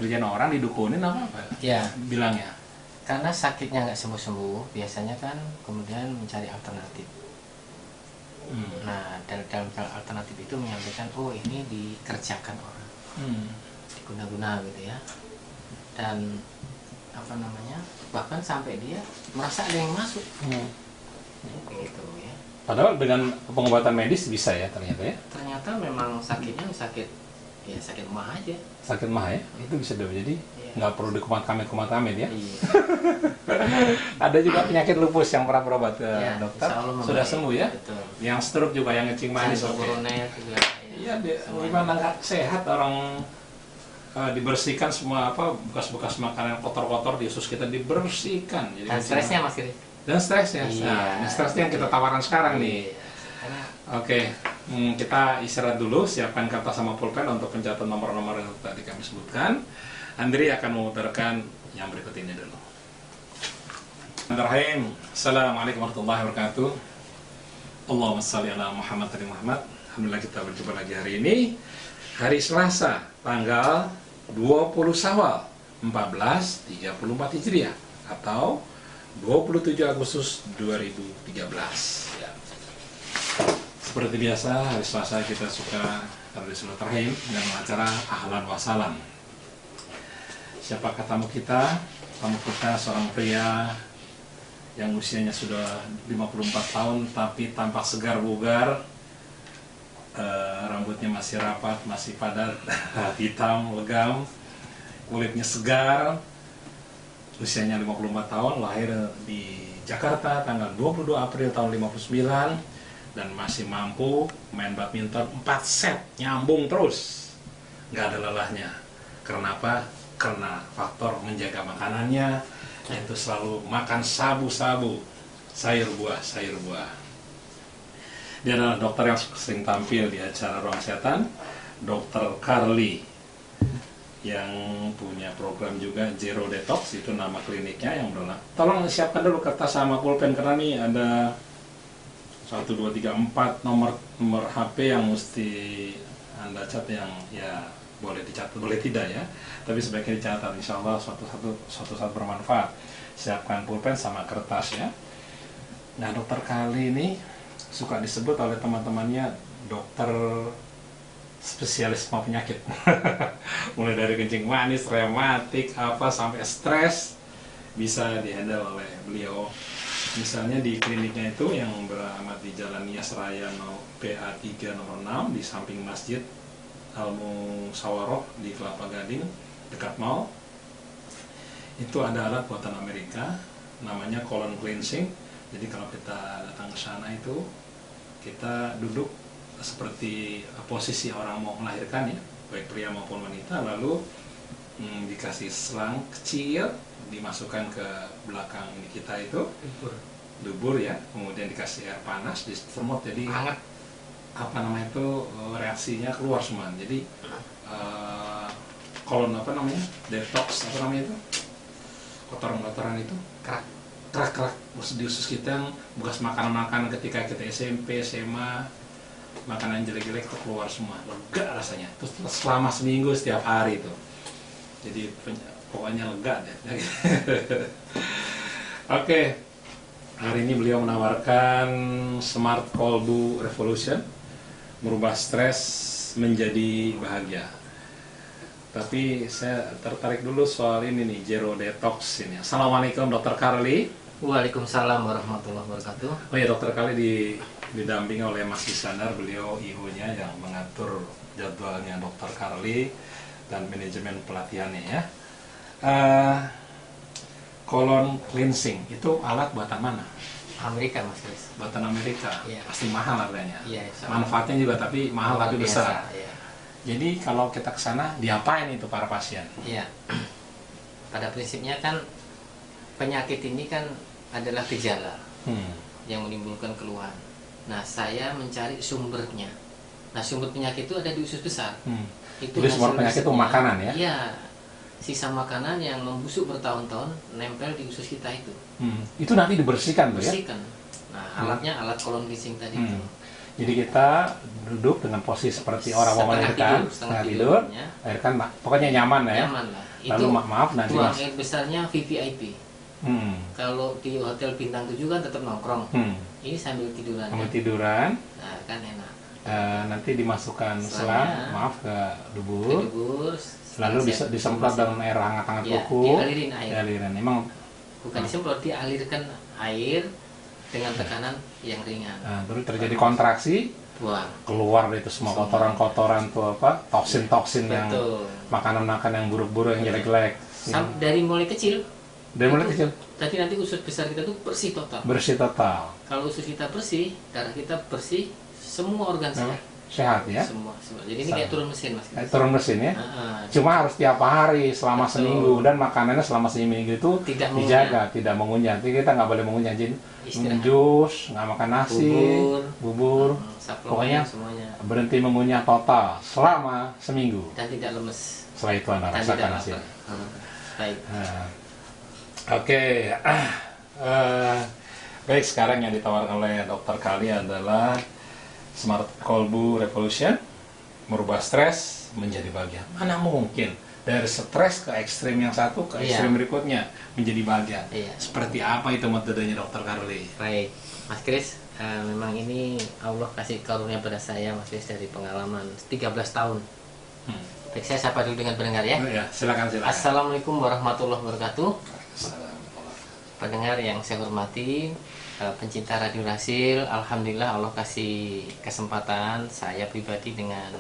kerjaan orang didukunin apa Ya, bilangnya. karena sakitnya nggak sembuh-sembuh, biasanya kan kemudian mencari alternatif. Nah, dalam alternatif itu menyampaikan, oh ini dikerjakan orang, diguna-guna gitu ya. Dan apa namanya, bahkan sampai dia merasa ada yang masuk, gitu ya. Padahal dengan pengobatan medis bisa ya ternyata ya. Ternyata memang sakitnya sakit mah aja. Sakit mah ya, itu bisa dong. Jadi Iya. nggak perlu dikumat-kamit ya. Iya. Ada juga penyakit lupus yang pernah berobat ke Ya, dokter, insya Allah sudah membaik. sembuh ya. Betul. Yang stroke juga, yang kencing manis, Sandro oke. koroner juga. Iya, gimana nggak sehat orang dibersihkan semua bekas-bekas makanan kotor-kotor di usus kita dibersihkan. Jadi Dan stresnya Mas Kris. Dan stresnya. Iya. Nah, ini stresnya yang kita tawarkan sekarang nih. Karena Oke, kita istirahat dulu, siapkan kertas sama pulpen untuk pencatatan nomor-nomor yang tadi kami sebutkan. Andri akan memutarkan yang berikut ini dulu. Bismillahirrahmanirrahim. Assalamualaikum warahmatullahi wabarakatuh. Allahumma shalli ala Muhammad wa Muhammad. Alhamdulillah kita berjumpa lagi hari ini. Hari Selasa, tanggal 20 Syawal 1434 Hijriah atau 27 Agustus 2013. Ya. Seperti biasa, hari Selasa kita suka Silaturahim dengan acara Ahlan wa Salam. Siapakah tamu kita? Tamu kita seorang pria yang usianya sudah 54 tahun tapi tampak segar bugar. Rambutnya masih rapat, masih padat, hitam, legam, kulitnya segar. Usianya 54 tahun, lahir di Jakarta tanggal 22 April tahun 59 dan masih mampu main badminton 4 set nyambung terus, nggak ada lelahnya. Karena apa? Karena faktor menjaga makanannya, yaitu selalu makan sabu-sabu, sayur buah. Dia adalah dokter yang sering tampil di acara Ruang Kesehatan, Dr. Carly, yang punya program juga Zero Detox, itu nama kliniknya yang berulang. Tolong siapkan dulu kertas sama pulpen karena nih ada 1, 2, 3, 4 nomor HP yang mesti Anda catat, yang ya boleh dicatat, boleh tidak ya, tapi sebaiknya dicatat, insya Allah suatu saat bermanfaat. Siapkan pulpen sama kertas ya. Nah, dokter Carly ini suka disebut oleh teman-temannya dokter spesialis semua penyakit. Mulai dari kencing manis, rematik, apa sampai stres bisa dihandle oleh beliau. Misalnya di kliniknya itu yang beralamat di Jalan Nias Raya PA3 nomor 6 di samping Masjid Al-Musawaroh di Kelapa Gading dekat mall. Itu ada alat buatan Amerika namanya colon cleansing. Jadi kalau kita datang ke sana itu kita duduk seperti posisi orang mau melahirkan ya, baik pria maupun wanita, lalu dikasih selang kecil dimasukkan ke belakang ini kita itu dubur ya, kemudian dikasih air panas disemot, jadi hangat, apa namanya itu, reaksinya keluar semua. Jadi kolon apa namanya, detox apa namanya itu, kotoran-kotoran itu kerak di usus kita yang bekas makanan ketika kita SMP, SMA, makanan jelek-jelek itu keluar semua, lega rasanya. Terus selama seminggu setiap hari itu, jadi pokoknya lega deh. Oke, hari ini beliau menawarkan Smart Kolbu Revolution, merubah stres menjadi bahagia. Tapi saya tertarik dulu soal ini nih, Zero Detox ini. Assalamualaikum Dr. Carly. Waalaikumsalam warahmatullahi wabarakatuh. Oh ya, Dokter Carly didampingi oleh Mas Iskandar, beliau IO-nya yang mengatur jadwalnya Dr. Carly dan manajemen pelatihannya ya. Colon cleansing itu alat buatan mana? Amerika Mas Kris. Buatan Amerika. Iya. Pasti mahal harganya. Iya, Manfaatnya juga tapi mahal tapi biasa, besar. ya. Jadi kalau kita ke sana diapain itu para pasien? Iya. Pada prinsipnya kan penyakit ini kan adalah gejala yang menimbulkan keluhan. Nah, saya mencari sumbernya. Nah, sumber penyakit itu ada di usus besar. Itu Jadi sumber penyakit itu makanan ya? Iya. Sisa makanan yang membusuk bertahun-tahun nempel di usus kita itu. Itu nanti dibersihkan tuh ya? Bersihkan. Nah, alatnya alat colon cleansing tadi itu. Jadi kita duduk dengan posisi seperti orang mau melahirkan, setengah tidur, melahirkan, pokoknya nyaman ya. Nyaman lah. Lalu Itu maaf nanti buang air besarnya VVIP. Kalau di hotel bintang 7 kan tetap nongkrong. Ini sambil tiduran. Sambil tiduran. Nah, kan enak. Nanti dimasukkan selang, maaf ke dubur. Lalu bisa disemprot dengan air hangat-hangat kuku. Dialirin air. Dialirin. Emang bukan disemprot, dialirkan air dengan tekanan yang ringan. Terus terjadi kontraksi. Buang. Keluar itu semua kotoran-kotoran tuh apa? Toksin-toksin yang makanan-makanan yang buruk-buruk yang jelek-jelek. Dari mulai kecil. Dari mulai kecil. Tapi nanti usus besar kita tuh bersih total. Bersih total. Kalau usus kita bersih, darah kita bersih, semua organ sehat. Sehat ya. Semua. Jadi ini kayak turun mesin, Mas. Kayak turun mesin ya. Cuma harus tiap hari selama seminggu, dan makanannya selama seminggu itu dijaga, tidak mengunyah. Jadi kita nggak boleh mengunyah, jadi jus, nggak makan nasi, bubur, pokoknya semuanya. Berhenti mengunyah total selama seminggu. Dan tidak lemes. Setelah itu Anda rasakan hasil. Baik. Oke. Baik, sekarang yang ditawarkan oleh Dokter Kali adalah Smart Kolbu Revolution, merubah stres menjadi bahagia. Mana mungkin dari stres ke ekstrim yang satu ke ekstrim berikutnya menjadi bahagia. Seperti apa itu metodenya Dokter Karli? Baik, Mas Kris, memang ini Allah kasih karunia pada saya, Mas Kris, dari pengalaman 13 tahun. Baik, saya sapa dulu dengan pendengar ya. Silakan. Assalamualaikum warahmatullahi wabarakatuh. Pendengar yang saya hormati, pencinta Radio Rasil, alhamdulillah Allah kasih kesempatan saya pribadi dengan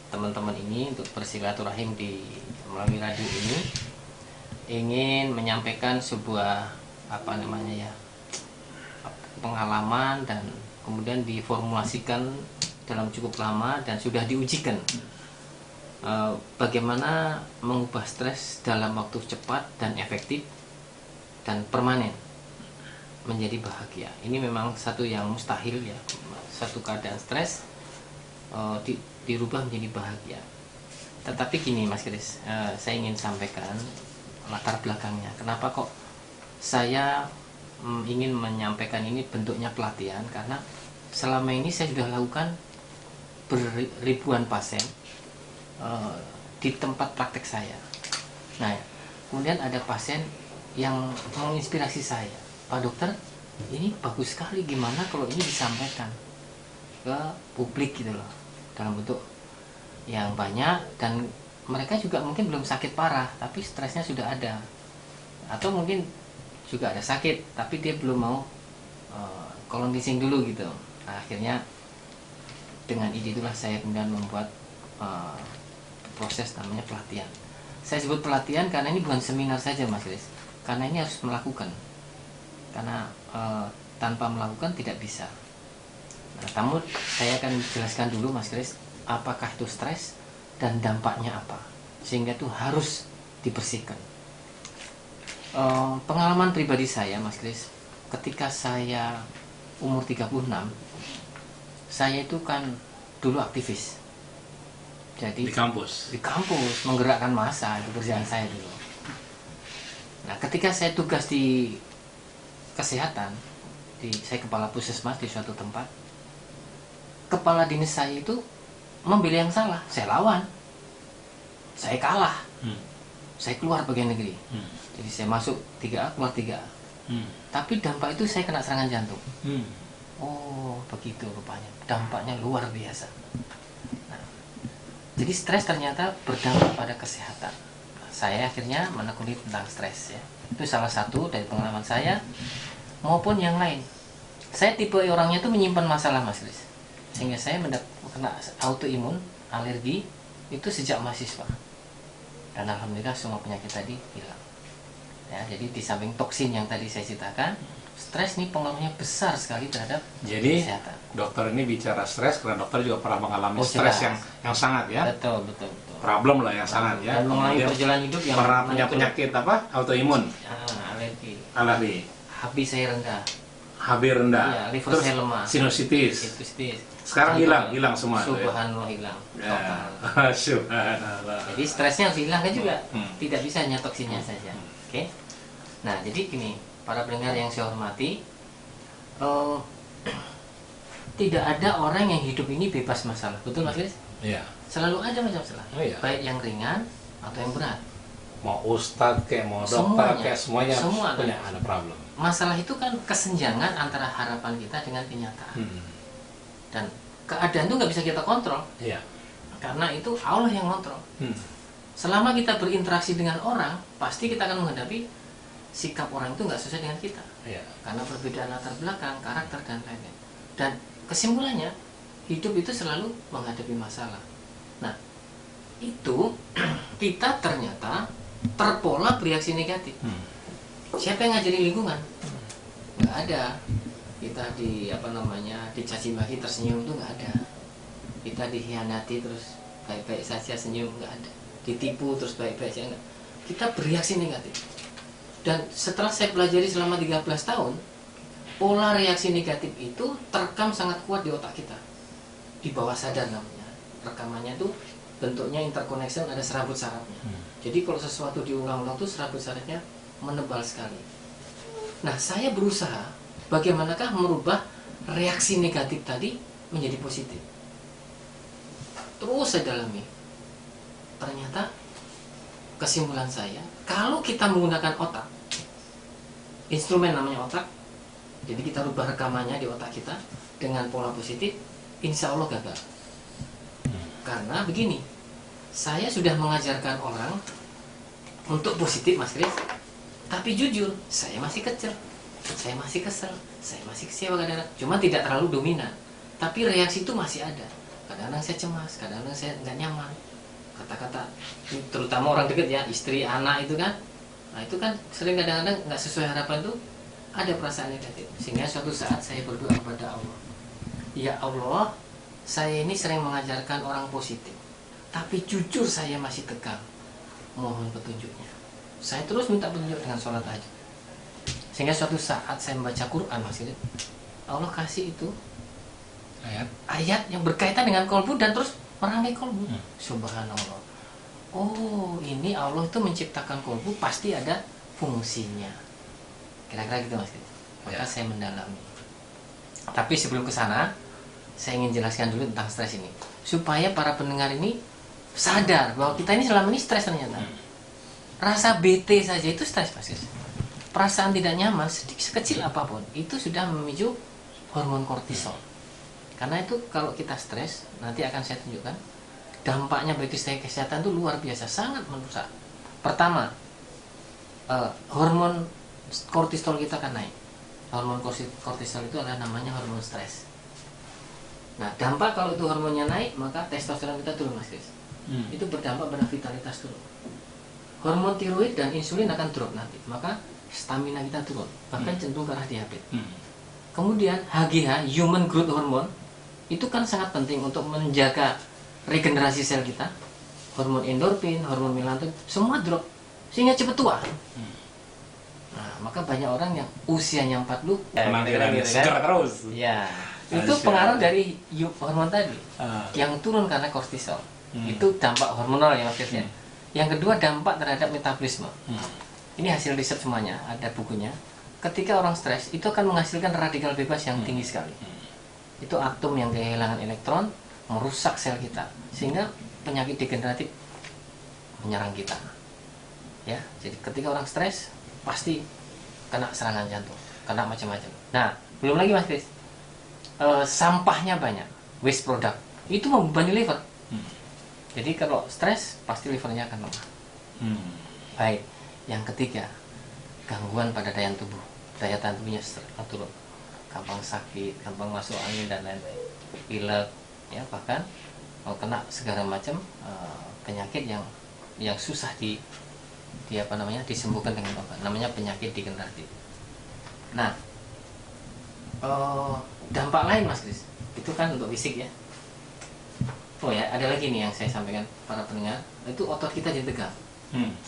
teman-teman ini untuk bersilaturahim di melalui radio ini, ingin menyampaikan sebuah pengalaman dan kemudian diformulasikan dalam cukup lama dan sudah diujikan bagaimana mengubah stres dalam waktu cepat dan efektif dan permanen menjadi bahagia. Ini memang satu yang mustahil ya, satu keadaan stres dirubah menjadi bahagia. Tetapi gini Mas Kris, saya ingin sampaikan latar belakangnya. Kenapa kok saya ingin menyampaikan ini bentuknya pelatihan? Karena selama ini saya sudah lakukan beribuan pasien di tempat praktek saya. Nah, kemudian ada pasien yang menginspirasi saya, Pak Dokter, ini bagus sekali, gimana kalau ini disampaikan ke publik gitu loh, dalam bentuk yang banyak, dan mereka juga mungkin belum sakit parah tapi stresnya sudah ada, atau mungkin juga ada sakit tapi dia belum mau kolon kissing dulu gitu. Nah, akhirnya dengan ide itulah saya kemudian membuat proses namanya pelatihan. Saya sebut pelatihan karena ini bukan seminar saja Mas Kris, karena ini harus melakukan, karena tanpa melakukan tidak bisa. Nah, namun saya akan jelaskan dulu Mas Kris, apakah itu stres dan dampaknya apa, sehingga itu harus dibersihkan. Pengalaman pribadi saya Mas Kris, ketika saya umur 36, saya itu kan dulu aktivis. Jadi di kampus menggerakkan massa, itu kerjaan saya dulu. Nah, ketika saya tugas di kesehatan, saya kepala puskesmas di suatu tempat, kepala dinas saya itu memilih yang salah, saya lawan, saya kalah, saya keluar bagian negeri. Jadi saya masuk 3A, keluar 3A. Tapi dampak itu saya kena serangan jantung. Oh, begitu rupanya, dampaknya luar biasa. Nah, jadi stres ternyata berdampak pada kesehatan. Saya akhirnya menekuni tentang stres ya. Itu salah satu dari pengalaman saya maupun yang lain. Saya tipe orangnya itu menyimpan masalah Mas Kris, sehingga saya kena autoimun, alergi itu sejak mahasiswa. Dan alhamdulillah semua penyakit tadi hilang. Ya, jadi di samping toksin yang tadi saya ceritakan, stres ini pengaruhnya besar sekali terhadap kesehatan. Dokter ini bicara stres karena dokter juga pernah mengalami stres yang sangat ya. Betul. Problem lah yang sangat ya. Dan mengalami perjalanan hidup yang pernah punya penyakit apa? Autoimun. Alergi. HB saya rendah. HB rendah. Ya, liver saya lemah. Sinusitis. Sekarang hilang semua. Subhanallah hilang. Total. Subhanallah. Jadi stresnya harus hilang kan juga. Tidak bisa hanya toksinnya saja. Oke. Nah, jadi gini, para pendengar yang saya hormati, tidak ada orang yang hidup ini bebas masalah, betul Mas Kris? Iya. Selalu ada masalah, Oh, iya. baik yang ringan atau yang berat. Mau ustadz kayak mau dokter Semuanya. kayak semuanya Semua punya ada problem. Masalah itu kan kesenjangan antara harapan kita dengan kenyataan. Dan keadaan itu nggak bisa kita kontrol, Iya. karena itu Allah yang kontrol. Selama kita berinteraksi dengan orang, pasti kita akan menghadapi sikap orang itu nggak sesuai dengan kita. Iya. Karena perbedaan latar belakang, karakter, dan lain-lain. Dan kesimpulannya, hidup itu selalu menghadapi masalah. Nah, itu kita ternyata terpola bereaksi negatif. Siapa yang ngajarin lingkungan? Nggak ada. Kita dicaci maki tersenyum itu nggak ada. Kita dikhianati terus baik-baik saja senyum, nggak ada. Ditipu terus baik-baik saja, nggak. Kita bereaksi negatif. Dan setelah saya pelajari selama 13 tahun, pola reaksi negatif itu terekam sangat kuat di otak kita, di bawah sadar namanya. Rekamannya itu bentuknya interconnection, ada serabut sarafnya. Jadi kalau sesuatu diulang-ulang tuh serabut sarafnya menebal sekali. Nah, saya berusaha bagaimanakah merubah reaksi negatif tadi menjadi positif. Terus saya dalami. Ternyata kesimpulan saya, kalau kita menggunakan otak, instrumen namanya otak, jadi kita rubah rekamannya di otak kita dengan pola positif, insya Allah gagal. Karena begini, saya sudah mengajarkan orang untuk positif, Mas Kris, tapi jujur, saya masih kecil, saya masih kesel, saya masih kecewa kadang-kadang, cuma tidak terlalu dominan, tapi reaksi itu masih ada. Kadang-kadang saya cemas, kadang-kadang saya nggak nyaman, kata-kata, terutama orang dekat ya, istri, anak itu kan, nah itu kan sering kadang-kadang nggak sesuai harapan tuh, ada perasaan negatif. Sehingga suatu saat saya berdoa kepada Allah, ya Allah, saya ini sering mengajarkan orang positif, tapi jujur saya masih tegang, mohon petunjuknya. Saya terus minta petunjuk dengan sholat aja. Sehingga suatu saat saya membaca Quran, maksudnya Allah kasih itu ayat yang berkaitan dengan kolbu dan terus merangi kolbu. Subhanallah. Oh, ini Allah itu menciptakan kolbu pasti ada fungsinya. Kira-kira gitu, Mas. Maka saya mendalami. Tapi sebelum ke sana, saya ingin jelaskan dulu tentang stres ini, supaya para pendengar ini sadar bahwa kita ini selama ini stres ternyata. Rasa bete saja itu stres, Mas. Perasaan tidak nyaman sekecil apapun itu sudah memicu hormon kortisol. Karena itu kalau kita stres, nanti akan saya tunjukkan dampaknya bagi kesehatan itu luar biasa, sangat merusak. Pertama, hormon kortisol kita akan naik. Hormon kortisol itu adalah namanya hormon stres. Nah, dampak kalau itu hormonnya naik, maka testosteron kita turun, Mas Kris. Itu berdampak pada vitalitas turun. Hormon tiroid dan insulin akan drop nanti, maka stamina kita turun, bahkan cenderung ke arah diabetes. Kemudian HGH, Human Growth Hormone, itu kan sangat penting untuk menjaga regenerasi sel kita. Hormon endorfin, hormon melatonin, semua drop, sehingga cepat tua. Nah, maka banyak orang yang usianya 40, segar terus. Ya, itu pengaruh dari hormon tadi, yang turun karena kortisol. Itu dampak hormonal ya maksudnya. Yang kedua, dampak terhadap metabolisme. Ini hasil riset semuanya, ada bukunya. Ketika orang stres, itu akan menghasilkan radikal bebas yang tinggi sekali. Itu atom yang kehilangan elektron, merusak sel kita, sehingga penyakit degeneratif menyerang kita. Ya, jadi ketika orang stres, pasti kena serangan jantung, kena macam-macam. Nah, belum lagi Mas Kris, sampahnya banyak, waste product, itu membebani liver. Jadi kalau stres, pasti livernya akan lemah. Baik, yang ketiga, gangguan pada daya tubuh. Daya tahan tubuhnya turun, gampang sakit, gampang masuk angin dan lain-lain, pilek, ya bahkan mau kena segala macam penyakit yang susah disembuhkan dengan obat, namanya penyakit degeneratif. Nah, dampak lain Mas Kris, itu kan untuk fisik ya. Oh ya, ada lagi nih yang saya sampaikan para pendengar, itu otot kita jadi tegang.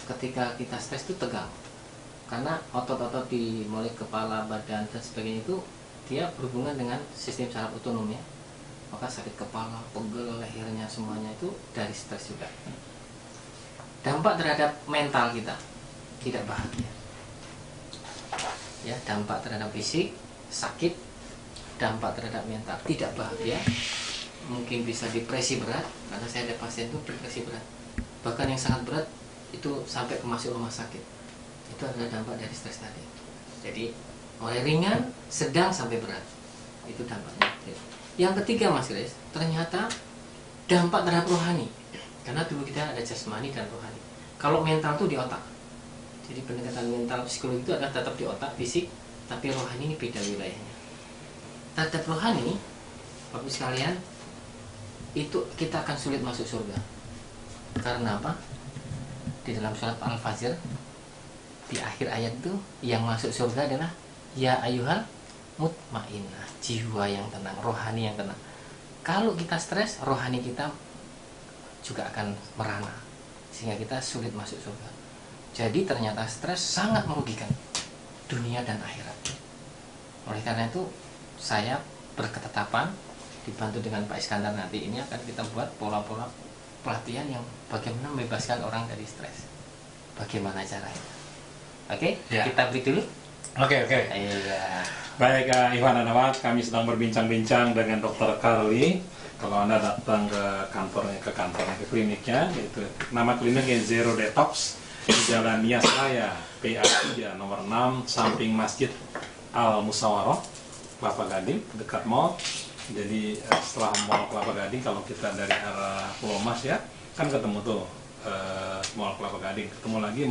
Ketika kita stres itu tegang, karena otot-otot di mulai kepala, badan dan sebagainya itu dia berhubungan dengan sistem saraf otonom ya. Maka sakit kepala, pegel, lehernya semuanya itu dari stres juga. Dampak terhadap mental kita, tidak bahagia. Ya, dampak terhadap fisik, sakit, dampak terhadap mental tidak bahagia, mungkin bisa depresi berat, karena saya ada pasien itu depresi berat, bahkan yang sangat berat itu sampai ke masuk rumah sakit. Itu adalah dampak dari stres tadi. Jadi mulai ringan, sedang sampai berat, itu dampaknya. Yang ketiga Mas Kris, ternyata dampak terhadap rohani, karena tubuh kita ada jasmani dan rohani. Kalau mental itu di otak, jadi pendekatan mental psikologi itu adalah tetap di otak fisik, tapi rohani ini beda wilayahnya. Terhadap rohani, Bapak sekalian, itu kita akan sulit masuk surga. Karena apa? Di dalam surat Al-Fajr, di akhir ayat itu yang masuk surga adalah ya ayuhal mutmainnah, jiwa yang tenang, rohani yang tenang. Kalau kita stres, rohani kita juga akan merana, sehingga kita sulit masuk surga. Jadi ternyata stres sangat merugikan dunia dan akhirat. Oleh karena itu saya berketetapan, dibantu dengan Pak Iskandar nanti ini akan kita buat pola-pola pelatihan yang bagaimana membebaskan orang dari stres. Bagaimana caranya? Oke, ya. Kita break dulu. Oke. Iya. Baik, Iwan dan Awat, kami sedang berbincang-bincang dengan Dr. Carly. Kalau Anda datang ke kantornya, ke kliniknya, itu nama kliniknya Zero Detox di Jalan Nias Raya, PA3 nomor 6, samping Masjid Al Musawaroh, Kelapa Gading, dekat mall. Jadi setelah mall Kelapa Gading, kalau kita dari arah Pulau Mas ya, kan ketemu tuh mall Kelapa Gading, ketemu lagi